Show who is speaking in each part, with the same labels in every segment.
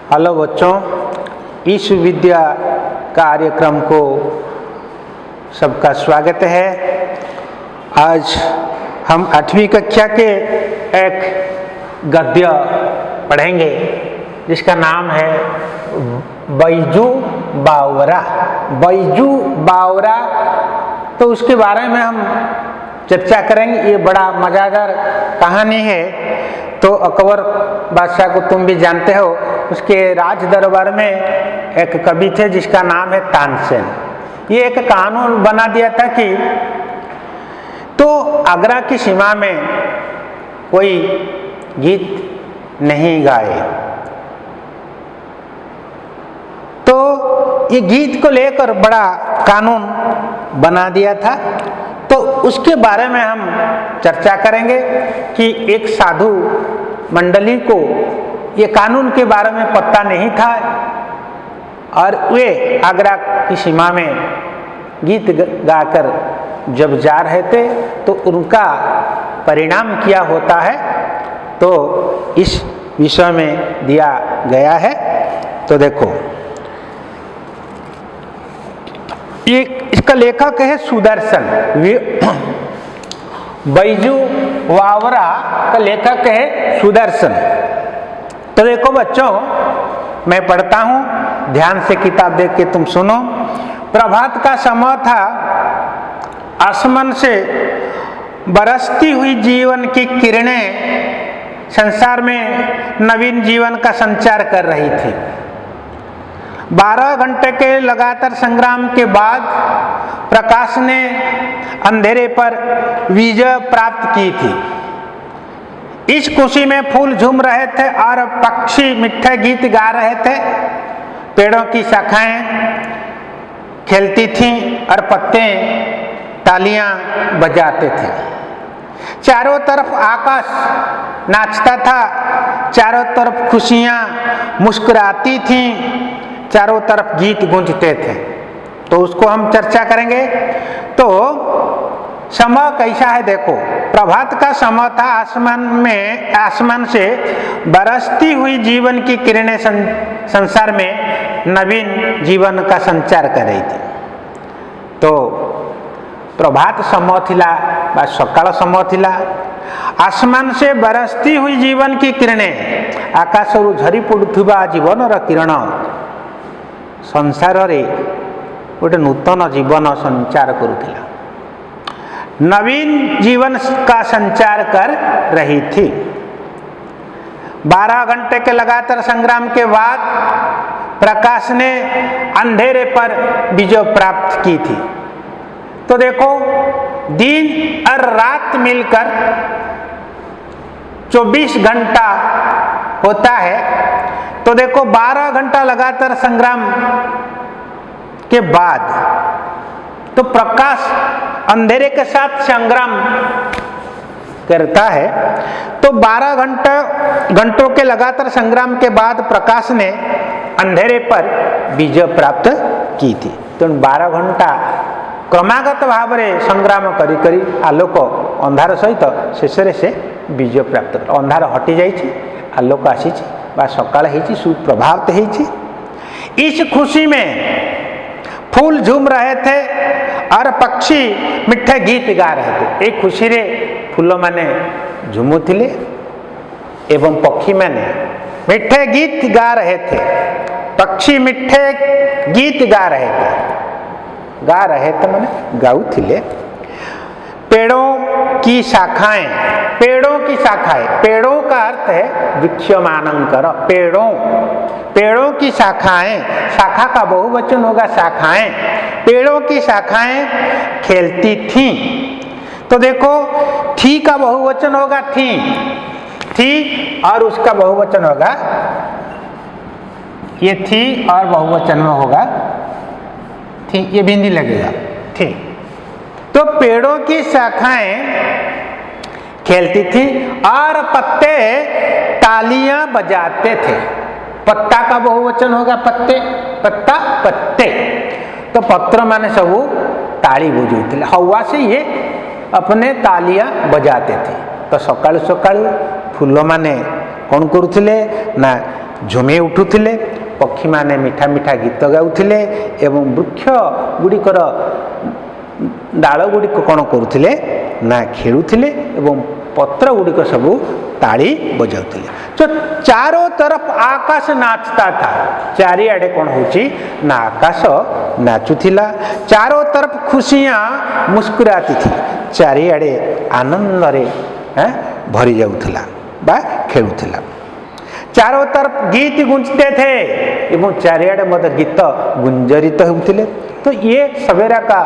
Speaker 1: Hello बच्चों, इस विद्या कार्यक्रम को सबका स्वागत है। आज हम 8वीं कक्षा के एक गद्य पढ़ेंगे जिसका नाम है बैजू बावरा। बैजू बावरा, तो उसके बारे में हम चर्चा करेंगे। ये बड़ा मज़ेदार कहानी है। तो अकबर बादशाह को तुम भी जानते हो, उसके राज दरबार में एक कवि थे जिसका नाम है तानसेन। ये एक कानून बना दिया था कि तो आगरा की सीमा में कोई गीत नहीं गाए। तो ये गीत को लेकर बड़ा कानून बना दिया था। तो उसके बारे में हम चर्चा करेंगे कि एक साधु मंडली को ये कानून के बारे में पता नहीं था और वे आगरा की सीमा में गीत गाकर जब जा रहे थे तो उनका परिणाम क्या होता है, तो इस विषय में दिया गया है। तो देखो, ये इसका लेखक है सुदर्शन। बैजू बावरा का लेखक है सुदर्शन। तो देखो बच्चों, मैं पढ़ता हूँ, ध्यान से किताब देख के तुम सुनो। प्रभात का समय था, आसमान से बरसती हुई जीवन की किरणें संसार में नवीन जीवन का संचार कर रही थी। 12 घंटे के लगातार संग्राम के बाद प्रकाश ने अंधेरे पर विजय प्राप्त की थी। इस खुशी में फूल झूम रहे थे और पक्षी मीठे गीत गा रहे थे। पेड़ों की शाखाएं खेलती थीं और पत्ते तालियां बजाते थे। चारों तरफ आकाश नाचता था, चारों तरफ खुशियां मुस्कुराती थीं, चारों तरफ गीत गूंजते थे। तो उसको हम चर्चा करेंगे। तो समय कैसा है देखो, प्रभात का समय था, आसमान से बरसती हुई जीवन की किरणें संसार में नवीन जीवन का संचार कर रही थी। तो प्रभात समय थिला बा सकाळ समय थिला। आसमान से बरसती हुई जीवन की किरणें, आकाशरू झरी पड़ुथिबा जीवनर किरण संसार रे गोटे नूतन जीवन संचार करुथिला, नवीन जीवन का संचार कर रही थी। 12 घंटे के लगातार संग्राम के बाद प्रकाश ने अंधेरे पर विजय प्राप्त की थी। तो देखो, दिन और रात मिलकर 24 घंटा होता है। तो देखो, 12 घंटा लगातार संग्राम के बाद तो प्रकाश अंधेरे के साथ संग्राम करता है। तो 12 घंटों के लगातार संग्राम के बाद प्रकाश ने अंधेरे पर विजय प्राप्त की थी। तो 12 घंटा क्रमागत भाव में संग्राम करी करी आलोक अंधार सहित शेष से विजय प्राप्त कर। अंधार हटि जाइए, आलोक आसी, सकाळ होइछि, सुप्रभात होइछि। इस खुशी में फूल झूम रहे थे और पक्षी मीठे गीत गा रहे थे। एक खुशी रे फूल माने झुमुथिले एवं पक्षी माने मीठे गीत गा रहे थे। पक्षी मीठे गीत गा रहे थे माने गाउथिले। पेड़ों की शाखाएं, पेड़ों का अर्थ है वृक्षमानंकर। पेड़ों की शाखाएं, शाखा का बहुवचन होगा शाखाएं। पेड़ों की शाखाएं खेलती थीं। तो देखो, थी का बहुवचन होगा थी और उसका बहुवचन होगा, ये थी और बहुवचन में होगा थी, ये बिंदी लगेगा थी। तो पेड़ों की शाखाएं खेलती थी और पत्ते तालियां बजाते थे। पत्ता का बहुवचन होगा पत्ते, पत्ते। तो पत्र माने सबू ताली बजाते, हवा से ये अपने तालियां बजाते थे। तो सकाळु सकाळु फूल माने कौन करुथिले ना झुमे उठुथिले, पक्षी माने मीठा मीठा गीत गाउथिले एवं वृक्ष गुड़िकर डाल गुड़िक कौन करुथिले ना खेलुथिले एवं पत्र गुड़िक सबू ताली बजाउथिले। तो चारों तरफ आकाश नाचता था, चारिआडे कौन होची ना आकाश नाचुथिला, चारों तरफ खुशियां मुस्कुराती थी, चारिआडे आनंद रे भरी जाउथिला बा खेलुथिला। चारों तरफ गीत गुंजते थे एवं चारिआडे मत गीत गुंजरित होउथिले। तो ये सवेरा का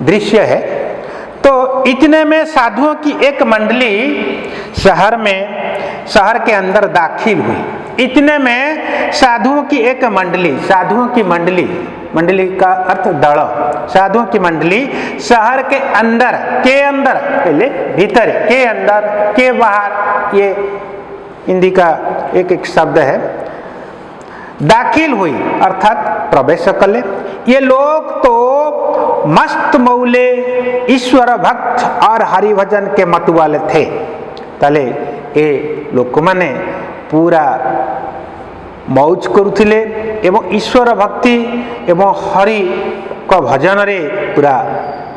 Speaker 1: दृश्य है। तो इतने में साधुओं की एक मंडली शहर के अंदर दाखिल हुई। इतने में साधुओं की एक मंडली, साधुओं की मंडली का अर्थ दल, साधुओं की मंडली शहर के अंदर पहले भीतर के अंदर के बाहर, ये हिंदी का एक शब्द है, दाखिल हुई अर्थात प्रवेश कले। ये लोग तो मस्त मौले ईश्वर भक्त और हरिभजन के मतवाले थे। तले ए लोक माने पूरा मौज करुथिले एवं ईश्वर भक्ति एवं हरि को भजन रे पूरा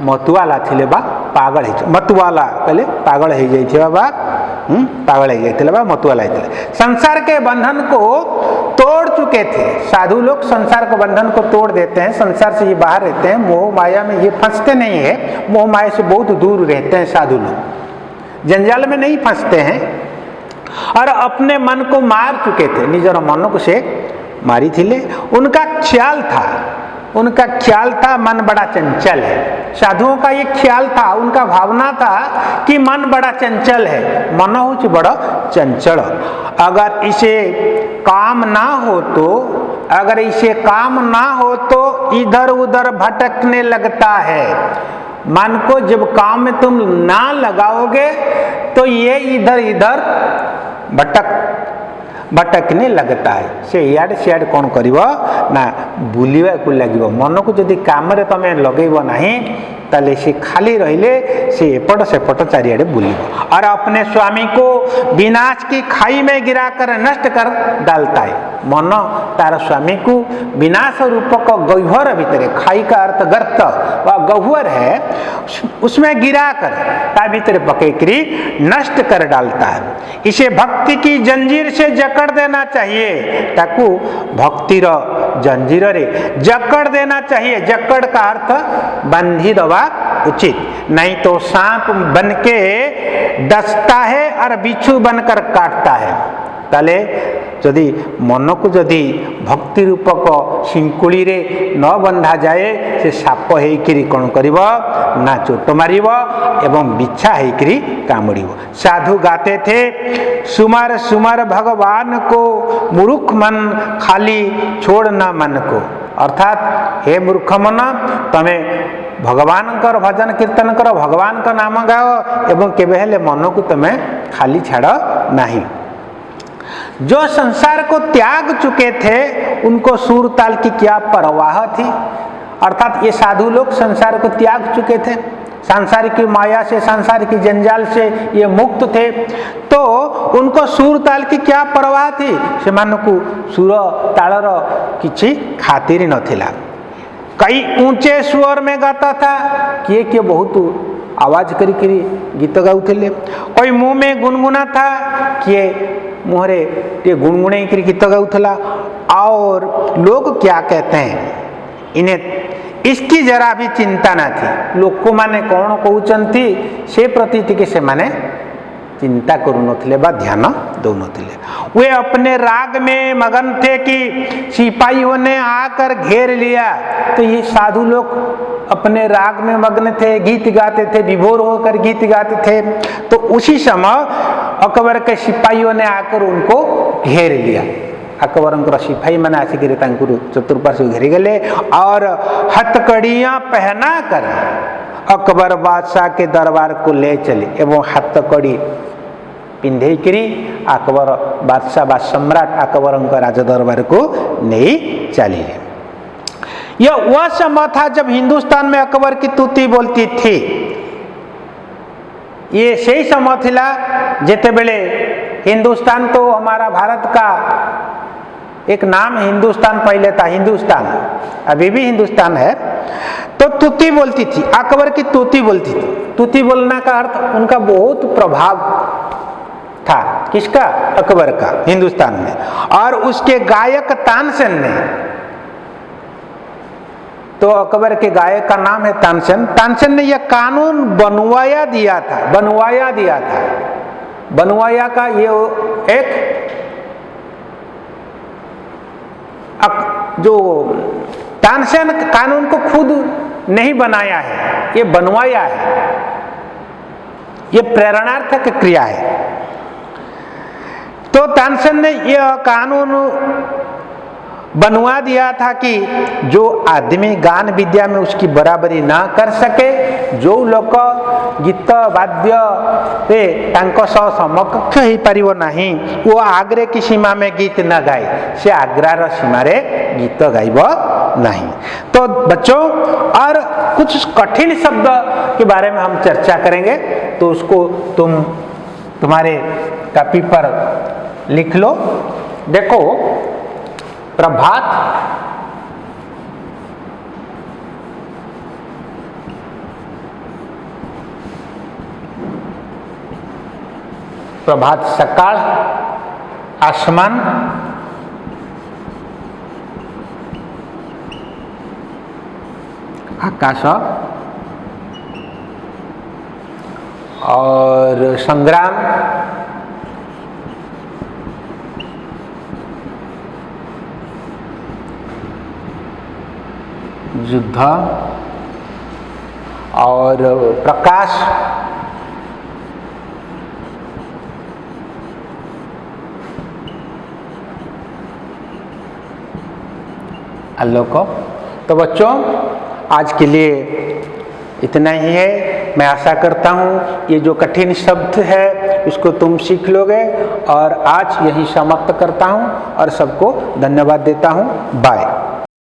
Speaker 1: मतवाला थिले बा पागल है। मतवाला पहले पागल हो जाइथिबा बा पागल हो जाइथिले बा मतवाला होइथिले। संसार के बंधन को तोड़ चुके थे साधु लोग। संसार के बंधन को तोड़ देते हैं, संसार से ये बाहर रहते हैं, मोह माया में ये फंसते नहीं है, मोह माया से बहुत दूर रहते हैं साधु लोग, जंजाल में नहीं फंसते हैं और अपने मन को मार चुके थे, निजर मन को से मारी थिले। उनका ख्याल था मन बड़ा चंचल है। साधुओं का ये ख्याल था, उनका भावना था कि मन बड़ा चंचल है, मन हो बड़ा चंचल, अगर इसे काम ना हो तो इधर उधर भटकने लगता है। मन को जब काम में तुम ना लगाओगे तो ये इधर इधर भटकने लगता है। से इयाडे सियाडे कौन करिवो ना बुलिवा को लागिवो। मन को जदि काम रे तमे लगेइबो नाही ताले से खाली रहिले से एपट सेपट चारियाडे बुलिवो और अपने स्वामी को विनाश की खाई में गिराकर नष्ट कर डालता है। मन तार स्वामी को विनाश रूपक गह्वर भीतर, खाई का अर्थ गर्त व गह्वर है, उसमें गिराकर ता भीतर पकेकरी नष्ट कर डालता है। इसे भक्ति की जंजीर से जकड़ देना चाहिए, ताकू भक्तिर जंजीर रे जकड़ देना चाहिए। जकड़ का अर्थ बंधी दवा उचित, नहीं तो सांप बन के डसता है और बिच्छू बनकर काटता है। ताले जदि मन को जदि भक्ति रूपक शिंकुड़ी रे न बंधा जाए से साप हेकरी कौन करिवो ना चोट मारिवो एवं बिच्छा हेकरी कामुड़िवो। साधु गाते थे सुमर सुमर भगवान को, मूर्ख मन खाली छोड़ना मन को। अर्थात हे मूर्ख मन, तमे भगवान कर भजन कीर्तन कर, भगवान का नाम गाओ एवं केबे हेले मन को तमे खाली छाड़ नहीं। जो संसार को त्याग चुके थे उनको सूर ताल की क्या परवाह थी। अर्थात ये साधु लोग संसार को त्याग चुके थे, संसार की माया से, संसार की जंजाल से ये मुक्त थे, तो उनको सूर ताल की क्या परवाह थी। से मानकु सूर तालर किछि खातिर नथिला। कई ऊंचे स्वर में गाता था, किए बहुत आवाज करी गीत गाउथिले। कोई मुंह में गुनगुना था, किए मुहरे ये गुनगुने करी गीत गाउथला। और लोग क्या कहते हैं इन्हें इसकी जरा भी चिंता ना थी। लोक माने कौन कहउचंती से प्रति के से माने चिंता करू नथिले बा ध्यान दो नथिले। वे अपने राग में मगन थे कि सिपाहियों ने आकर घेर लिया। तो ये साधु लोग अपने राग में मग्न थे, गीत गाते थे, विभोर होकर गीत गाते थे। तो उसी समय अकबर के सिपाहियों ने आकर उनको घेर लिया। अकबर सिपाही मैंने आसिक चतुर्पार्श्व घेरी गले और हथकड़ियां पहना कर अकबर बादशाह के दरबार को ले चले एवं हथकड़ी पिंधे करी अकबर बादशाह बा सम्राट अकबर राज दरबार को नहीं चली। यह वह समय था जब हिंदुस्तान में अकबर की तूती बोलती थी। ये सही समय थिला जेते बेले हिंदुस्तान तो हमारा भारत का एक नाम, हिंदुस्तान पहले था हिंदुस्तान, अभी भी हिंदुस्तान है। तो तूती बोलती थी, अकबर की तूती बोलती थी। तूती बोलने का अर्थ उनका बहुत प्रभाव था, किसका? अकबर का, हिंदुस्तान में। और उसके गायक तानसेन ने, तो अकबर के गायक का नाम है तानसेन। तानसेन ने यह कानून बनवाया दिया था, बनवाया दिया था। बनवाया का ये एक जो तानसेन कानून को खुद नहीं बनाया है, ये बनवाया है, ये प्रेरणार्थक क्रिया है। तो तानसेन ने यह कानून बनवा दिया था कि जो आदमी गान विद्या में उसकी बराबरी ना कर सके, जो लोक गीत वाद्य रे तांको सह समकक्ष ही परिवो नहीं, वो आग्रे की सीमा में गीत न गाए, से आग्रार सीमा रे गीत गाइब नहीं। तो बच्चों, और कुछ कठिन शब्द के बारे में हम चर्चा करेंगे, तो उसको तुम्हारे कॉपी पर लिख लो। देखो, प्रभात, प्रभात सकाळ, आसमान, आकाश, और संग्राम, युद्ध, और प्रकाश, आलोक। तो बच्चों, आज के लिए इतना ही है। मैं आशा करता हूँ ये जो कठिन शब्द है उसको तुम सीख लोगे, और आज यही समाप्त करता हूँ और सबको धन्यवाद देता हूँ। बाय।